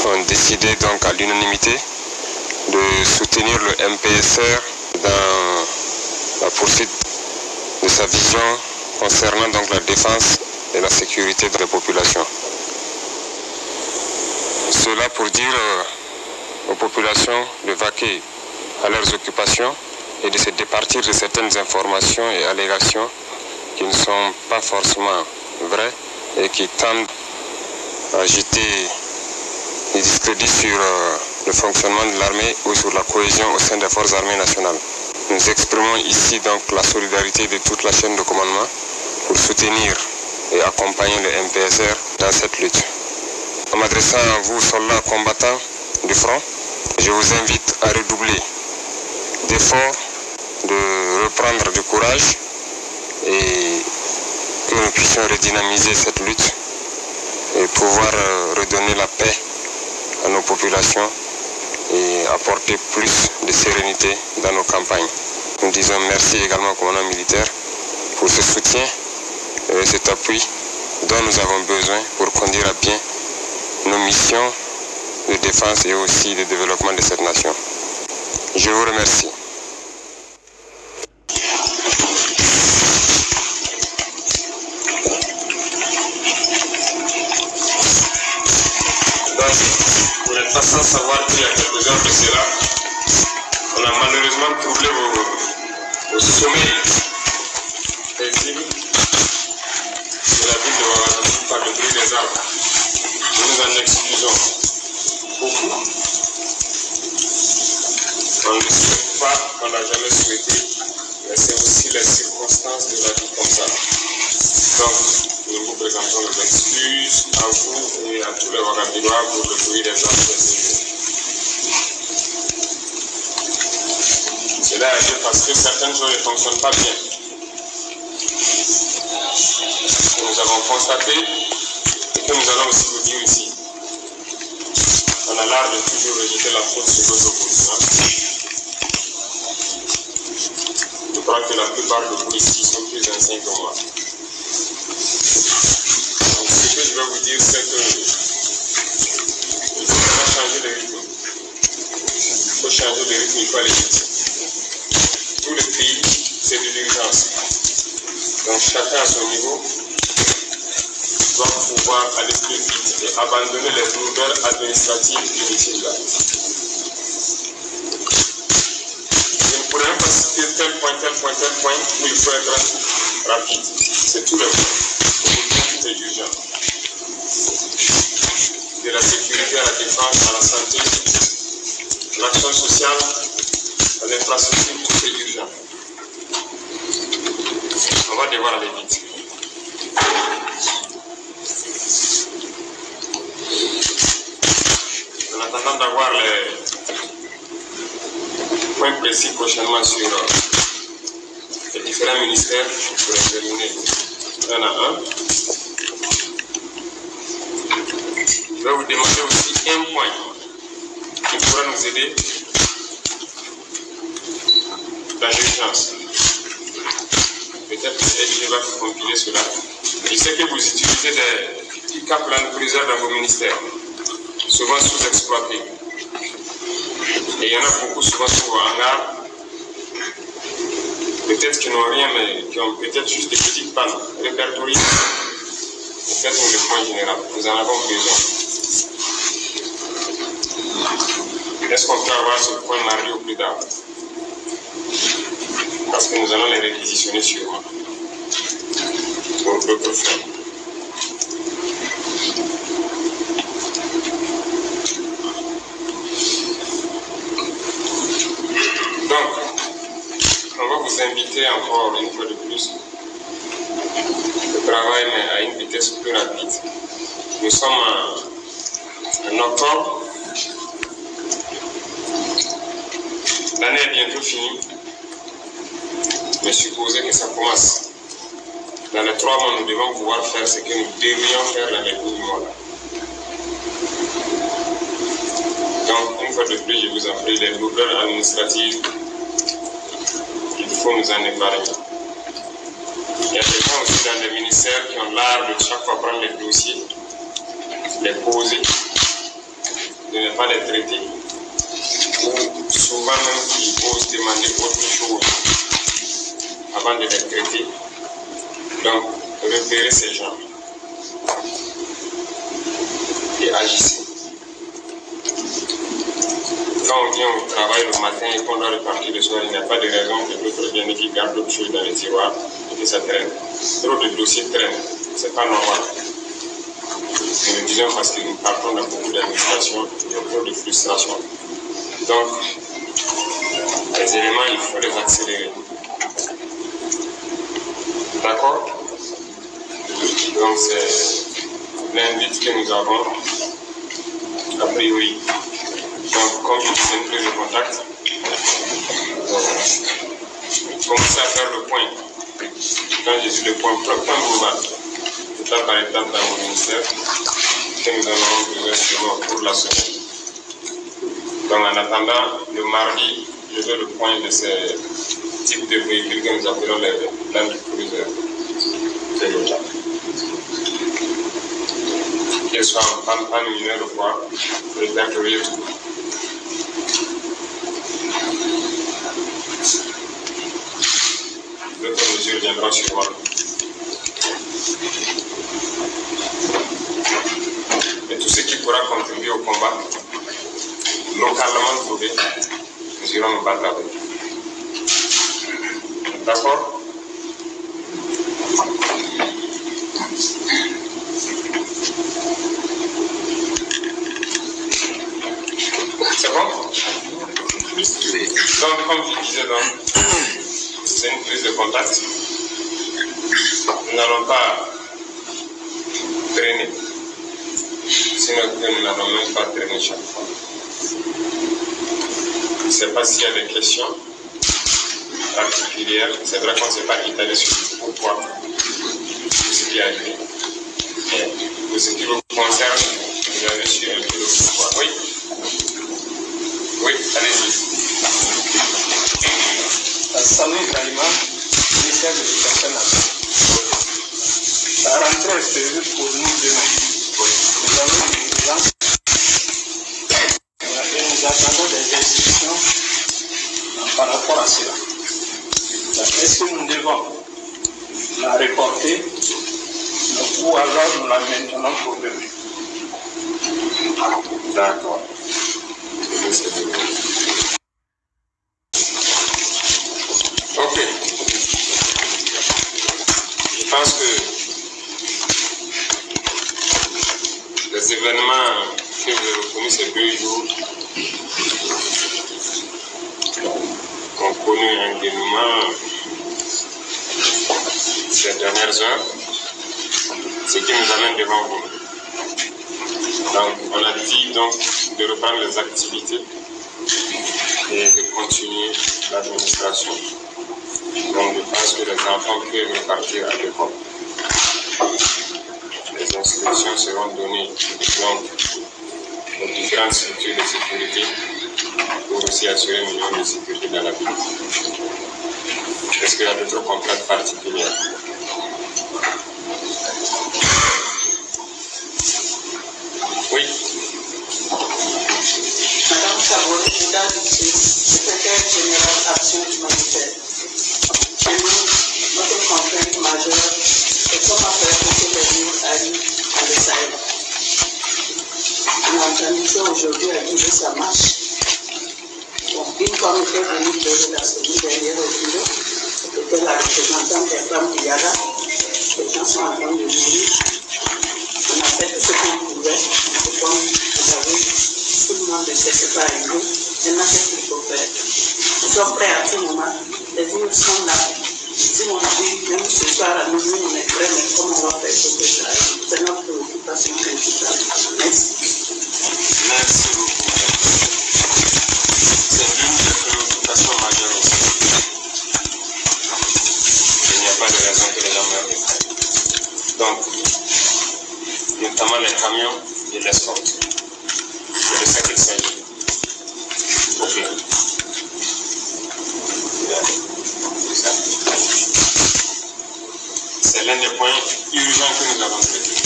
ont décidé donc à l'unanimité de soutenir le MPSR dans la poursuite de sa vision concernant donc la défense et la sécurité de la population. Cela pour dire aux populations de vaquer à leurs occupations et de se départir de certaines informations et allégations qui ne sont pas forcément vraies et qui tendent à jeter des discrédits sur le fonctionnement de l'armée ou sur la cohésion au sein des forces armées nationales. Nous exprimons ici donc la solidarité de toute la chaîne de commandement pour soutenir et accompagner le MPSR dans cette lutte. En m'adressant à vous, soldats combattants du front, je vous invite à redoubler d'efforts, de reprendre du courage et que nous puissions redynamiser cette lutte et pouvoir redonner la paix à nos populations et apporter plus de sérénité dans nos campagnes. Nous disons merci également au commandant militaire pour ce soutien et cet appui dont nous avons besoin pour conduire à bien nos missions de défense et aussi de développement de cette nation. Je vous remercie. Donc, vous n'êtes pas sans savoir qu'il y a quelques heures de cela, on a malheureusement troublé vos sommeils paisibles de la ville de Ouagadougou par le bruit des arbres. Nous nous en excusons beaucoup. On ne souhaite pas, on n'a jamais souhaité, mais c'est aussi les circonstances de la vie comme ça. Donc, nous vous présentons nos excuses à vous et à tous les Ouagadougouis pour le bruit des arbres de ces jours. Cela est lié parce que certaines choses ne fonctionnent pas bien. Nous avons constaté et que nous allons aussi vous dire ici. On a l'art de toujours rejeter la faute sur nos opposants. Je crois que la plupart de vous ici sont plus anciens que moi. Donc, ce que je vais vous dire, c'est que il faut vraiment changer de rythme. Il faut changer de rythme, il faut aller vite. Tout le pays, c'est de l'urgence. Donc chacun à son niveau doit pouvoir aller plus vite et abandonner les lourdeurs administratives inutiles là. Je ne pourrais pas citer tel point où il faut être rapide. C'est tout le monde. Tout est urgent. De la sécurité à la défense, à la santé, l'action sociale, à l'infrastructure, tout est urgent. On va devoir aller vite. En attendant d'avoir les points précis prochainement sur les différents ministères pour examiner un à un, je vais vous demander aussi un point qui pourra nous aider dans l'urgence. Peut-être que je vais vous compiler cela. Je sais que vous utilisez des pick-up land cruisers dans vos ministères, souvent sous-exploités. Et il y en a beaucoup souvent sur vos hangars, peut-être qui n'ont rien, mais qui ont peut-être juste des petites pannes répertoriées. Faites-nous le point général, nous en avons besoin. Est-ce qu'on peut avoir ce point mardi au plus tard? Parce que nous allons les réquisitionner sûrement pour d'autres fins. Donc, on va vous inviter encore une fois de plus au travail, mais à une vitesse plus rapide. Nous sommes en octobre. L'année est bientôt finie. Mais supposez que ça commence. Dans les 3 mois, nous devons pouvoir faire ce que nous devrions faire dans les 12 mois. Donc, une fois de plus, je vous en prie, les lourdeurs administratives, il faut nous en épargner. Il y a des gens aussi dans les ministères qui ont l'art de chaque fois prendre les dossiers, les poser, pas les traiter, ou souvent même qu'ils osent demander autre chose avant de les traiter. Donc, repérez ces gens et agissez. Quand on vient au travail le matin et qu'on doit repartir le soir, il n'y a pas de raison que d'autres viennent qui gardent d'autres choses dans les tiroirs et que ça traîne. Trop de dossiers traînent, c'est pas normal. Nous le disons parce que nous partons dans beaucoup d'administration, il y a trop de frustration. Donc, les éléments, il faut les accélérer. D'accord? Donc, c'est l'invite que nous avons, a priori. Donc, comme je disais, une prise de contact, commencez à faire le point. Quand je dis le point global, étape par étape dans mon ministère, que nous allons besoin sûrement pour la semaine. Donc, en attendant, le mardi, je fais le point de ces types de véhicules que nous appelons les Land Cruiser. C'est le cas. Qu'ils soient en panne mineure ou quoi, pour les accueillir tout. D'autres mesures viendront sur moi. Et tout ce qui pourra contribuer au combat, localement trouvé, nous irons nous battre avec. D'accord? C'est bon? Donc, comme je disais, c'est une prise de contact. Nous n'allons pas traîner, sinon nous n'allons même pas traîner chaque fois. Je ne sais pas s'il y a des questions particulières. C'est vrai qu'on ne s'est pas étalé sur pourquoi ce qui est arrivé. Mais pour ce qui vous concerne, vous avez su un peu le pourquoi. Oui? Oui, allez-y. Salut Ibrahima, ministère de l'Éducation nationale. La rentrée est prévue pour nous demain. Nous avons une urgence et nous attendons des instructions par rapport à cela. Est-ce que nous devons la reporter ou alors nous la maintenons pour demain? D'accord. Ok. Je pense que les événements que vous avez connus ces 2 jours ont connu un dénouement ces dernières heures, ce qui nous amène devant vous. Donc, on a dit donc de reprendre les activités et de continuer l'administration. Donc, je pense que les enfants peuvent repartir à l'école. Les instructions seront données donc, aux différentes structures de sécurité pour aussi assurer un minimum de sécurité dans la ville. Est-ce qu'il y a d'autres contraintes particulières? Oui. Madame Savoni, secrétaire général Action humanitaire. Chez nous, notre contrainte majeure est comment faire que les murs arrivent à le Sahel. On a organisé aujourd'hui à Guinée sa marche. Bon, une femme était venue donner la semaine dernière au bureau. C'était la représentante des femmes du Yara. Les gens sont en train de venir. On a fait tout ce qu'on pouvait. Comme vous savez, tout le monde ne sait pas arriver. Maintenant, qu'est-ce qu'il faut faire? Nous sommes prêts à tout moment. Les murs sont là. Si on dit, même ce soir à minuit, on est prêts, mais comment on va faire pour que ça arrive? C'est notre préoccupation principale. Merci. Merci beaucoup. C'est l'une des préoccupations majeures aussi. Il n'y a pas de raison que les gens meurent de faim. Donc, notamment les camions et l'escorte. C'est de ça qu'il s'agit. Ok. C'est l'un des points urgents que nous avons traités.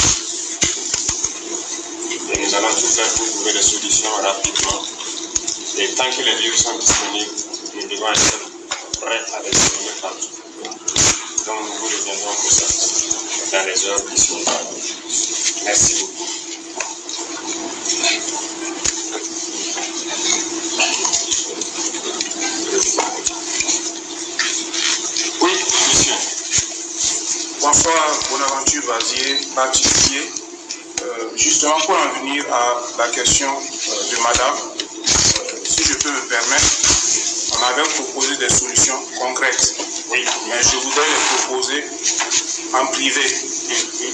Et nous allons tout faire pour trouver des solutions rapidement. Et tant que les livres sont disponibles, nous devons être prêts à les donner partout. Donc nous vous reviendrons pour ça dans les heures qui sont venues. Merci beaucoup. Oui, monsieur. Bonsoir, Bonaventure Vazier, pâtissier. Justement, pour en venir à la question de madame, si je peux me permettre, on avait proposé des solutions concrètes. Oui. Mais je voudrais les proposer en privé.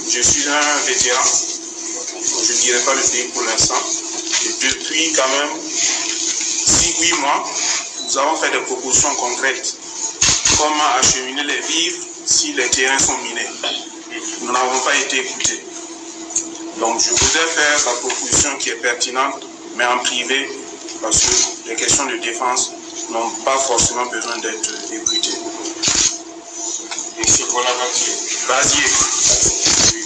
Je suis un vétéran, je ne dirais pas le pays pour l'instant. Et depuis quand même 6-8 mois, nous avons fait des propositions concrètes. Comment acheminer les vivres si les terrains sont minés. Nous n'avons pas été écoutés. Donc je voudrais faire la proposition qui est pertinente, mais en privé, parce que les questions de défense n'ont pas forcément besoin d'être écoutées. Monsieur Bonaventure Vazier. Oui.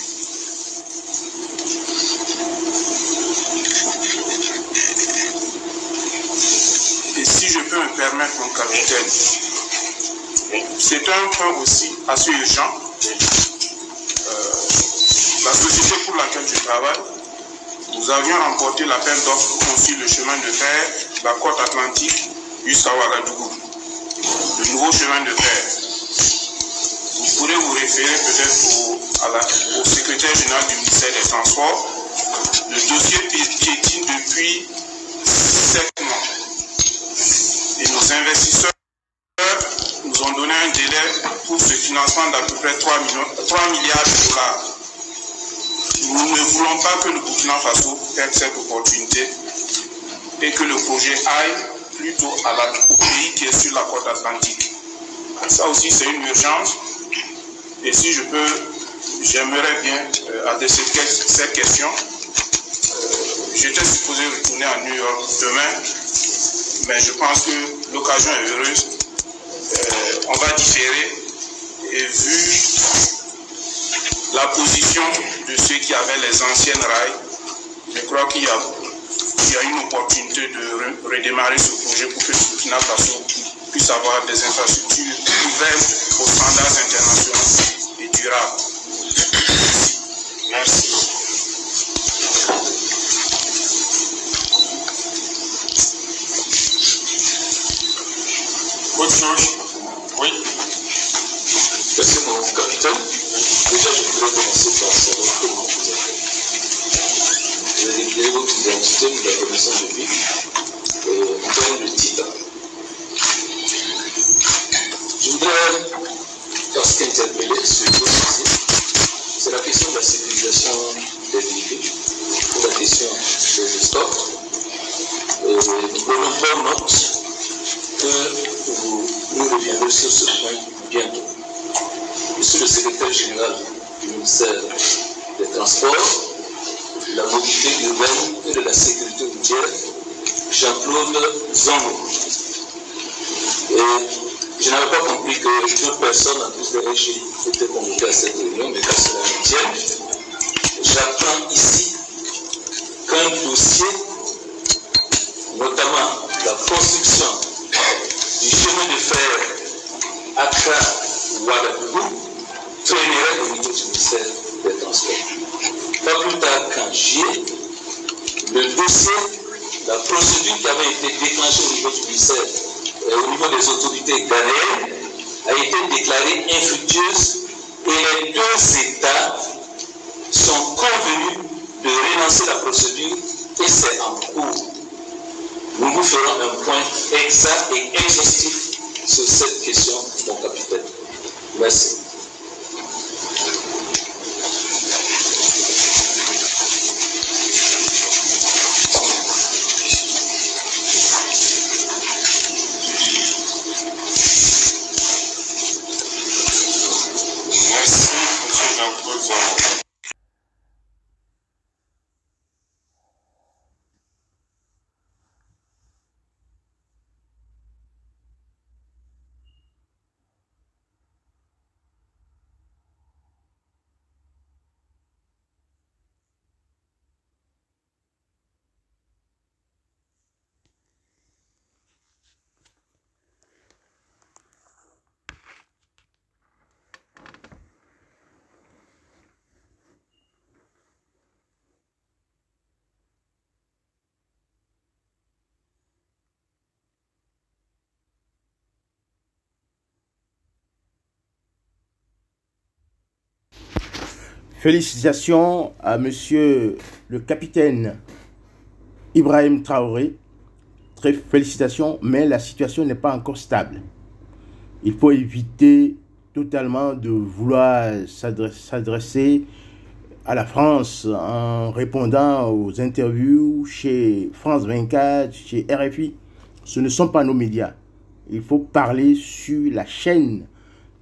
Et si je peux me permettre, mon capitaine, c'est un point aussi assez urgent. La société pour laquelle je travaille, nous avions remporté l'appel d'offres pour construire le chemin de fer, la côte atlantique jusqu'à Ouagadougou. Le nouveau chemin de fer. Vous pourrez vous référer peut-être au secrétaire général du ministère des Transports. Le dossier piétine depuis 7 mois. Et nos investisseurs nous ont donné un délai pour ce financement d'à peu près 3 milliards de dollars. Nous ne voulons pas que le Burkina Faso perde cette opportunité et que le projet aille plutôt au pays qui est sur la côte atlantique. Ça aussi, c'est une urgence. Et si je peux, j'aimerais bien adresser cette question. J'étais supposé retourner à New York demain, mais je pense que l'occasion est heureuse. On va différer et vu la position de ceux qui avaient les anciennes rails, je crois qu'il y a une opportunité de redémarrer ce projet pour que le Burkina Faso puisse avoir des infrastructures ouvertes aux standards internationaux et durables. Merci. Autre chose? Oui. Merci mon capitaine. Déjà, je voudrais commencer par savoir comment vous avez fait. Vous avez déclaré votre identité, nous la connaissons depuis. En termes de titre, je voudrais, parce qu'interpeller ce dossier, c'est la question de la sécurisation des véhicules, la question des stocks. Nous prenons bonne note que nous reviendrons sur ce point bientôt. Monsieur le secrétaire général du ministère des Transports, de la mobilité urbaine et de la sécurité routière, Jean-Claude Zongo. Je n'avais pas compris que d'autres personnes, en plus de RG, étaient convoquées à cette réunion, mais qu'à cela me tienne, j'apprends ici qu'un dossier, notamment la construction du chemin de fer Accra-Ouagadougou, trainerait au niveau du ministère des Transports. Pas plus tard qu'en juillet, le dossier, la procédure qui avait été déclenchée au niveau du ministère, au niveau des autorités ghanéennes, a été déclarée infructueuse et les deux États sont convenus de relancer la procédure et c'est en cours. Nous vous ferons un point exact et exhaustif sur cette question, mon capitaine. Merci. Merci, M. Jean-Claude Zongo. Félicitations à monsieur le capitaine Ibrahim Traoré. Très félicitations, mais la situation n'est pas encore stable. Il faut éviter totalement de vouloir s'adresser à la France en répondant aux interviews chez France 24, chez RFI. Ce ne sont pas nos médias. Il faut parler sur la chaîne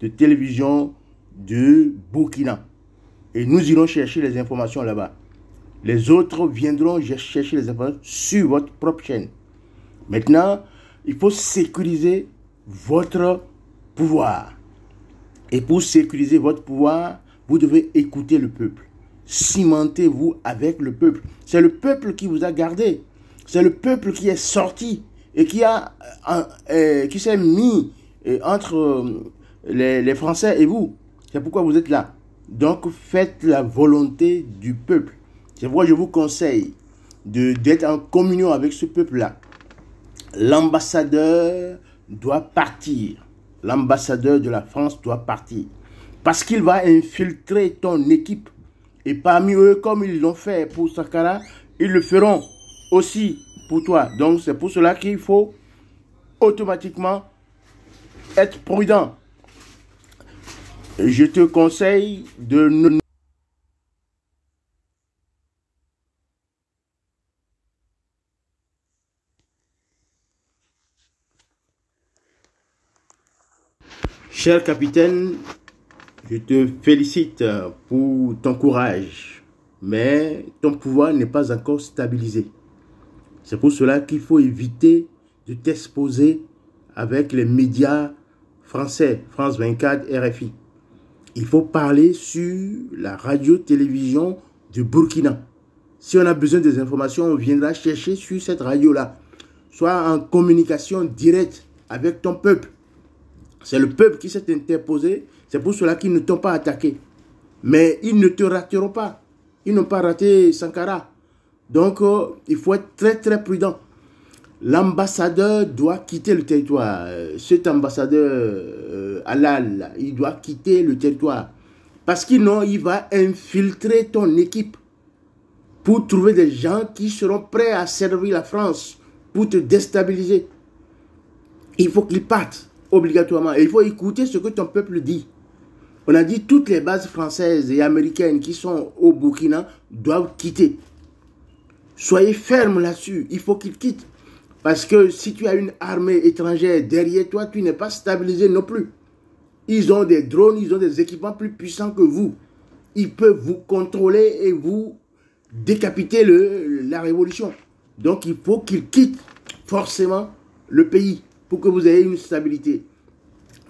de télévision de Burkina. Et nous irons chercher les informations là-bas. Les autres viendront chercher les informations sur votre propre chaîne. Maintenant, il faut sécuriser votre pouvoir. Et pour sécuriser votre pouvoir, vous devez écouter le peuple. Cimentez-vous avec le peuple. C'est le peuple qui vous a gardé. C'est le peuple qui est sorti et qui s'est mis entre les Français et vous. C'est pourquoi vous êtes là. Donc, faites la volonté du peuple. C'est pourquoi je vous conseille d'être en communion avec ce peuple-là. L'ambassadeur doit partir. L'ambassadeur de la France doit partir. Parce qu'il va infiltrer ton équipe. Et parmi eux, comme ils l'ont fait pour Sankara, ils le feront aussi pour toi. Donc, c'est pour cela qu'il faut automatiquement être prudent. Je te conseille de ne... Cher capitaine, je te félicite pour ton courage, mais ton pouvoir n'est pas encore stabilisé. C'est pour cela qu'il faut éviter de t'exposer avec les médias français, France 24, RFI. Il faut parler sur la radio-télévision de Burkina. Si on a besoin des informations, on viendra chercher sur cette radio-là. Soit en communication directe avec ton peuple. C'est le peuple qui s'est interposé. C'est pour cela qu'ils ne t'ont pas attaqué. Mais ils ne te rateront pas. Ils n'ont pas raté Sankara. Donc, il faut être très très prudent. L'ambassadeur doit quitter le territoire. Cet ambassadeur Halal, il doit quitter le territoire. Parce qu'il va infiltrer ton équipe pour trouver des gens qui seront prêts à servir la France pour te déstabiliser. Il faut qu'ils partent obligatoirement. Et il faut écouter ce que ton peuple dit. On a dit toutes les bases françaises et américaines qui sont au Burkina doivent quitter. Soyez fermes là-dessus. Il faut qu'ils quittent. Parce que si tu as une armée étrangère derrière toi, tu n'es pas stabilisé non plus. Ils ont des drones, ils ont des équipements plus puissants que vous. Ils peuvent vous contrôler et vous décapiter la révolution. Donc il faut qu'ils quittent forcément le pays pour que vous ayez une stabilité.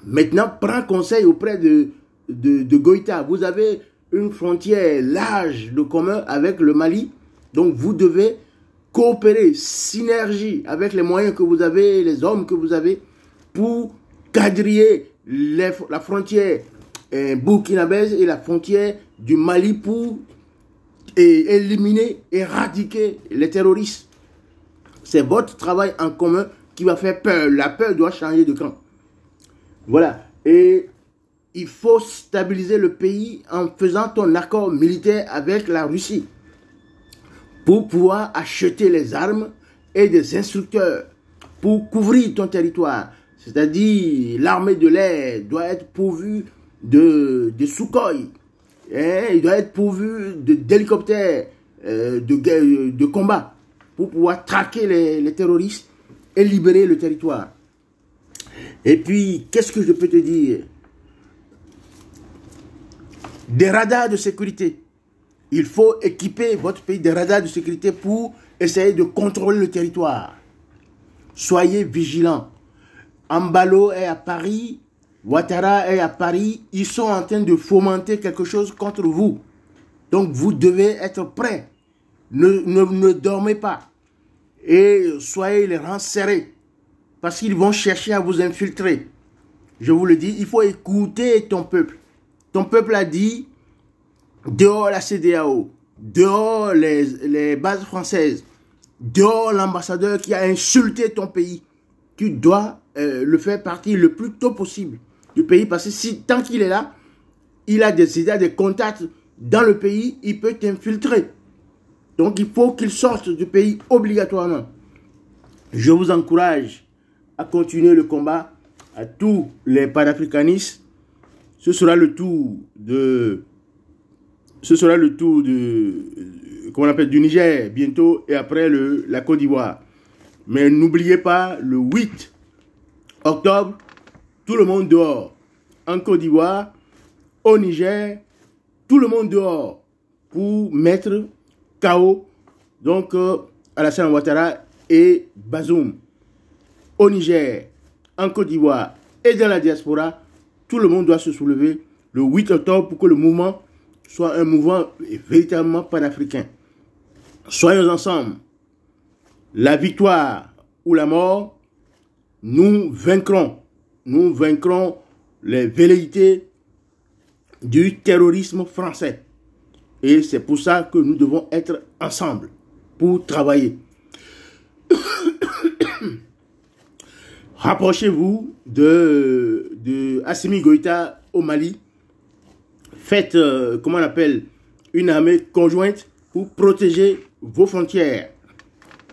Maintenant, prends conseil auprès de Goïta. Vous avez une frontière large de commun avec le Mali. Donc vous devez coopérer, synergie avec les moyens que vous avez, les hommes que vous avez, pour quadriller la frontière burkinabèse et la frontière du Mali pour éliminer, éradiquer les terroristes. C'est votre travail en commun qui va faire peur. La peur doit changer de camp. Voilà. Et il faut stabiliser le pays en faisant ton accord militaire avec la Russie, pour pouvoir acheter les armes et des instructeurs pour couvrir ton territoire. C'est-à-dire, l'armée de l'air doit être pourvue de Sukhoi. Il doit être pourvu d'hélicoptères de combat pour pouvoir traquer les terroristes et libérer le territoire. Et puis, qu'est-ce que je peux te dire? Des radars de sécurité. Il faut équiper votre pays de radars de sécurité pour essayer de contrôler le territoire. Soyez vigilants. Ambalo est à Paris, Ouattara est à Paris. Ils sont en train de fomenter quelque chose contre vous. Donc vous devez être prêts. Ne dormez pas. Et soyez les rangs serrés. Parce qu'ils vont chercher à vous infiltrer. Je vous le dis, il faut écouter ton peuple. Ton peuple a dit... Dehors la CEDEAO, dehors les bases françaises, dehors l'ambassadeur qui a insulté ton pays. Tu dois le faire partir le plus tôt possible du pays parce que tant qu'il est là, il a des contacts dans le pays, il peut t'infiltrer. Donc, il faut qu'il sorte du pays obligatoirement. Je vous encourage à continuer le combat à tous les panafricanistes. Ce sera le tour comment on appelle, du Niger bientôt et après la Côte d'Ivoire. Mais n'oubliez pas, le 8 octobre, tout le monde dehors. En Côte d'Ivoire, au Niger, tout le monde dehors pour mettre KO donc Alassane Ouattara et Bazoum. Au Niger, en Côte d'Ivoire et dans la diaspora, tout le monde doit se soulever le 8 octobre pour que le mouvement soit un mouvement véritablement panafricain. Soyons ensemble. La victoire ou la mort, nous vaincrons. Nous vaincrons les velléités du terrorisme français. Et c'est pour ça que nous devons être ensemble pour travailler. Rapprochez-vous de Assimi Goïta au Mali. Faites, comment on appelle, une armée conjointe pour protéger vos frontières.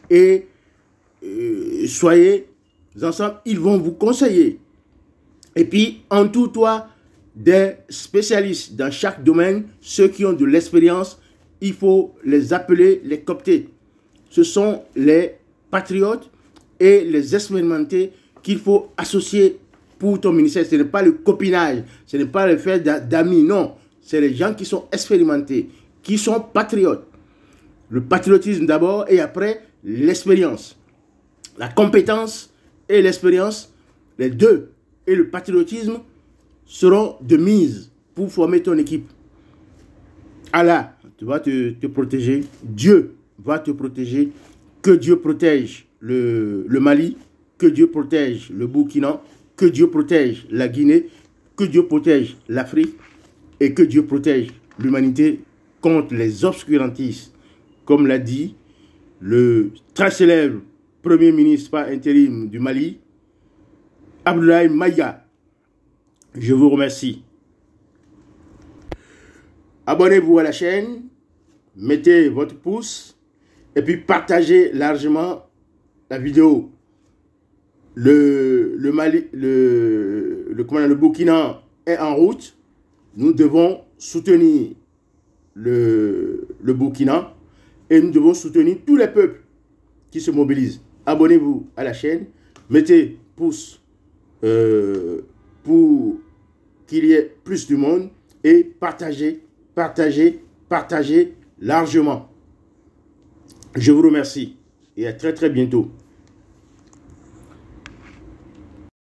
Et soyez ensemble, ils vont vous conseiller. Et puis, entoure-toi des spécialistes dans chaque domaine, ceux qui ont de l'expérience, il faut les appeler, les coopter. Ce sont les patriotes et les expérimentés qu'il faut associer pour ton ministère. Ce n'est pas le copinage, ce n'est pas le fait d'amis, non. C'est les gens qui sont expérimentés, qui sont patriotes. Le patriotisme d'abord et après l'expérience. La compétence et l'expérience, les deux, et le patriotisme seront de mise pour former ton équipe. Allah va te protéger, Dieu va te protéger, que Dieu protège le Mali, que Dieu protège le Burkina, que Dieu protège la Guinée, que Dieu protège l'Afrique et que Dieu protège l'humanité contre les obscurantistes, comme l'a dit le très célèbre Premier ministre par intérim du Mali, Abdoulaye Maïga. Je vous remercie. Abonnez-vous à la chaîne, mettez votre pouce et puis partagez largement la vidéo. Le Burkina est en route. Nous devons soutenir le Burkina et nous devons soutenir tous les peuples qui se mobilisent. Abonnez-vous à la chaîne, mettez pouce pour qu'il y ait plus de monde et partagez largement. Je vous remercie et à très très bientôt.